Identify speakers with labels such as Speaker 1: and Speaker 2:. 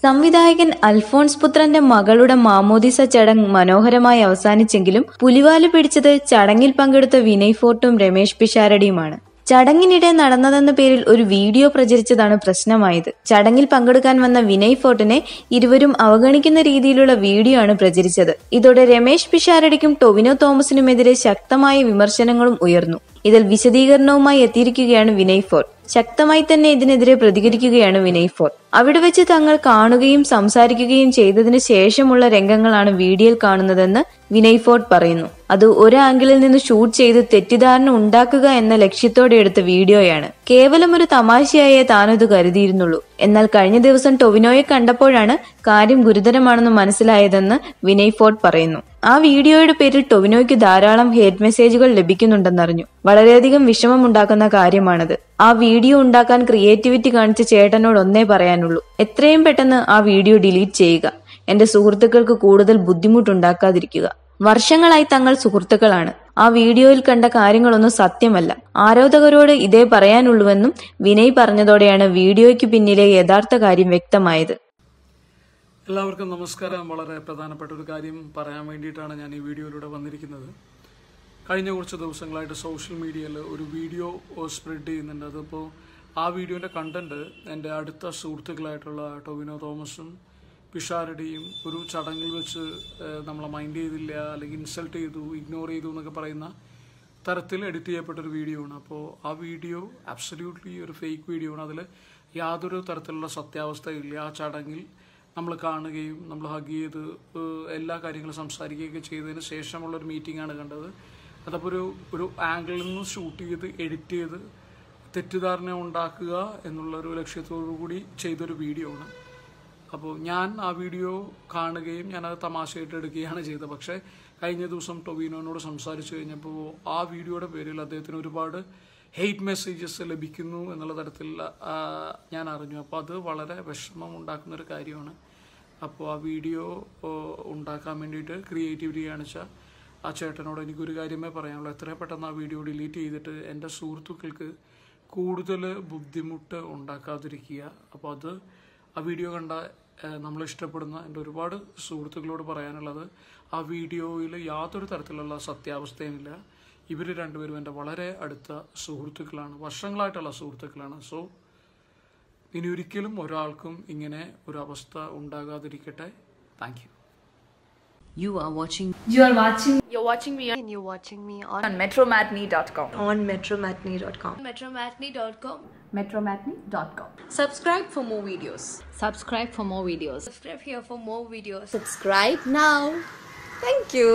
Speaker 1: സംവിധായകൻ അൽഫോൺസ് പുത്രന്റെ മകളുടെ മാമോദിസ ചടങ്ങ് മനോഹരമായി അവസാനിച്ചെങ്കിലും പുലിവാല് പിടിച്ചത് ചടങ്ങിൽ പങ്കെടുത്ത വിനയ് ഫോർട്ടും രമേശ് പിഷാരടിയുമാണ്. ചടങ്ങിനിടെ നടന്നതെന്ന പേരിൽ ഒരു വീഡിയോ പ്രചരിച്ചതാണ് പ്രശ്നമായത്. ചടങ്ങിൽ പങ്കെടുക്കാൻ വന്ന വിനയ് ഫോർട്ടിനെ ഇരുവരും അവഗണിക്കുന്ന രീതിയിലുള്ള വീഡിയോ ആണ് പ്രചരിച്ചത്. ഇതോടെ രമേശ് പിഷാരടിക്കും ടൊവിനോ തോമസിനുമെതിരെ ശക്തമായ വിമർശനങ്ങളും ഉയർന്നു. ഇതിൽ വിശദീകരണവുമായി എത്തിയിരിക്കുകയാണ് വിനയ് ഫോർട്ട്. ശക്തമായി തന്നെ ഇതിനെതിരെ പ്രതികരിക്കുകയാണ് വിനയ് ഫോർട്ട്. അവിടെ വെച്ച് തങ്ങൾ കാണുകയും സംസാരിക്കുകയും ചെയ്തതിനു ശേഷമുള്ള രംഗങ്ങളാണ് വീഡിയോയിൽ കാണുന്നതെന്ന് വിനയ് ഫോർട്ട് പറയുന്നു. അത് ഒരു ആംഗിളിൽ നിന്ന് ഷൂട്ട് ചെയ്ത് തെറ്റിദ്ധാരണ ഉണ്ടാക്കുക എന്ന ലക്ഷ്യത്തോടെ എടുത്ത വീഡിയോയാണ്. കേവലം ഒരു തമാശയായേ താനത് കരുതിയിരുന്നുള്ളൂ. എന്നാൽ കഴിഞ്ഞ ദിവസം ടൊവിനോയെ കണ്ടപ്പോഴാണ് കാര്യം ഗുരുതരമാണെന്ന് മനസ്സിലായതെന്ന് വിനയ് ഫോർട്ട് പറയുന്നു. ആ വീഡിയോയുടെ പേരിൽ ടൊവിനോയ്ക്ക് ധാരാളം ഹേറ്റ് മെസ്സേജുകൾ ലഭിക്കുന്നുണ്ടെന്നറിഞ്ഞു. വളരെയധികം വിഷമമുണ്ടാക്കുന്ന കാര്യമാണത്. ആ വീഡിയോ ഉണ്ടാക്കാൻ ക്രിയേറ്റിവിറ്റി കാണിച്ച ചേട്ടനോട് ഒന്നേ പറയാനുള്ളൂ, എത്രയും പെട്ടെന്ന് ആ വീഡിയോ ഡിലീറ്റ് ചെയ്യുക. എന്റെ സുഹൃത്തുക്കൾക്ക് കൂടുതൽ ബുദ്ധിമുട്ടുണ്ടാക്കാതിരിക്കുക. വർഷങ്ങളായി തങ്ങൾ സുഹൃത്തുക്കളാണ്. ആ വീഡിയോയിൽ കണ്ട കാര്യങ്ങളൊന്നും സത്യമല്ല. ആരാധകരോട് ഇതേ പറയാനുള്ളൂവെന്നും വിനയ് പറഞ്ഞതോടെയാണ് വീഡിയോയ്ക്ക് പിന്നിലെ യഥാർത്ഥ കാര്യം വ്യക്തമായത്.
Speaker 2: എല്ലാവർക്കും നമസ്കാരം. വളരെ പ്രധാനപ്പെട്ട ഒരു കാര്യം പറയാൻ വേണ്ടിയിട്ടാണ് ഞാൻ ഈ വീഡിയോയിലൂടെ വന്നിരിക്കുന്നത്. കഴിഞ്ഞ കുറച്ച് ദിവസങ്ങളായിട്ട് സോഷ്യൽ മീഡിയയിൽ ഒരു വീഡിയോ സ്പ്രെഡ് ചെയ്യുന്നുണ്ട്. അതിപ്പോൾ ആ വീഡിയോൻ്റെ കണ്ടന്റ് എൻ്റെ അടുത്ത സുഹൃത്തുക്കളായിട്ടുള്ള ടൊവിനോ തോമസും പിഷാരടിയും ഒരു ചടങ്ങിൽ വെച്ച് നമ്മളെ മൈൻഡ് ചെയ്തില്ല, അല്ലെങ്കിൽ ഇൻസൾട്ട് ചെയ്തു, ഇഗ്നോർ ചെയ്തു എന്നൊക്കെ പറയുന്ന തരത്തിൽ എഡിറ്റ് ചെയ്യപ്പെട്ടൊരു വീഡിയോ ആണ്. അപ്പോൾ ആ വീഡിയോ അബ്സല്യൂട്ട്ലി ഒരു ഫേക്ക് വീഡിയോ ആണ്. അതിൽ യാതൊരു തരത്തിലുള്ള സത്യാവസ്ഥയില്ല. ആ ചടങ്ങിൽ നമ്മൾ കാണുകയും നമ്മൾ ഹഗ് ചെയ്ത് എല്ലാ കാര്യങ്ങളും സംസാരിക്കുകയൊക്കെ ചെയ്തതിന് ശേഷമുള്ളൊരു മീറ്റിംഗ് ആണ് കണ്ടത്. അതപ്പോൾ ഒരു ആംഗിളിൽ നിന്ന് ഷൂട്ട് ചെയ്ത് എഡിറ്റ് ചെയ്ത് തെറ്റിദ്ധാരണ ഉണ്ടാക്കുക എന്നുള്ളൊരു ലക്ഷ്യത്തോടു കൂടി ചെയ്തൊരു വീഡിയോ ആണ്. അപ്പോൾ ഞാൻ ആ വീഡിയോ കാണുകയും ഞാനത് തമാശയായിട്ട് എടുക്കുകയാണ് ചെയ്തത്. പക്ഷേ കഴിഞ്ഞ ദിവസം ടൊവിനോനോട് സംസാരിച്ചു കഴിഞ്ഞപ്പോൾ ആ വീഡിയോയുടെ പേരിൽ അദ്ദേഹത്തിന് ഒരുപാട് ഹെയ്റ്റ് മെസ്സേജസ് ലഭിക്കുന്നു എന്നുള്ള തരത്തിൽ ഞാൻ അറിഞ്ഞു. അപ്പോൾ അത് വളരെ വിഷമം ഉണ്ടാക്കുന്നൊരു കാര്യമാണ്. അപ്പോൾ ആ വീഡിയോ ഉണ്ടാക്കാൻ വേണ്ടിയിട്ട് ക്രിയേറ്റിവിറ്റി കാണിച്ച ആ ചേട്ടനോട് എനിക്കൊരു കാര്യമേ പറയാനുള്ളൂ, എത്രയും പെട്ടെന്ന് ആ വീഡിയോ ഡിലീറ്റ് ചെയ്തിട്ട് എൻ്റെ സുഹൃത്തുക്കൾക്ക് കൂടുതൽ ബുദ്ധിമുട്ട് ഉണ്ടാക്കാതിരിക്കുക. അപ്പോൾ അത് ആ വീഡിയോ കണ്ട നമ്മൾ ഇഷ്ടപ്പെടുന്ന എൻ്റെ ഒരുപാട് സുഹൃത്തുക്കളോട് പറയാനുള്ളത്, ആ വീഡിയോയിൽ യാതൊരു തരത്തിലുള്ള സത്യാവസ്ഥയുമില്ല. ഇവർ രണ്ടുപേരും എൻ്റെ വളരെ അടുത്ത സുഹൃത്തുക്കളാണ്, വർഷങ്ങളായിട്ടുള്ള സുഹൃത്തുക്കളാണ്. സോ ഇനി ഒരിക്കലും ഒരാൾക്കും ഇങ്ങനെ ഒരു അവസ്ഥ ഉണ്ടാകാതിരിക്കട്ടെ. Thank you.
Speaker 3: You're watching me
Speaker 4: and you're watching me
Speaker 3: on metromatney.com.
Speaker 4: on metromatney.com.
Speaker 3: metromatney.com.
Speaker 4: Subscribe for more videos.
Speaker 3: Subscribe for more videos.
Speaker 4: Subscribe here for more videos.
Speaker 3: Subscribe now.
Speaker 4: Thank you.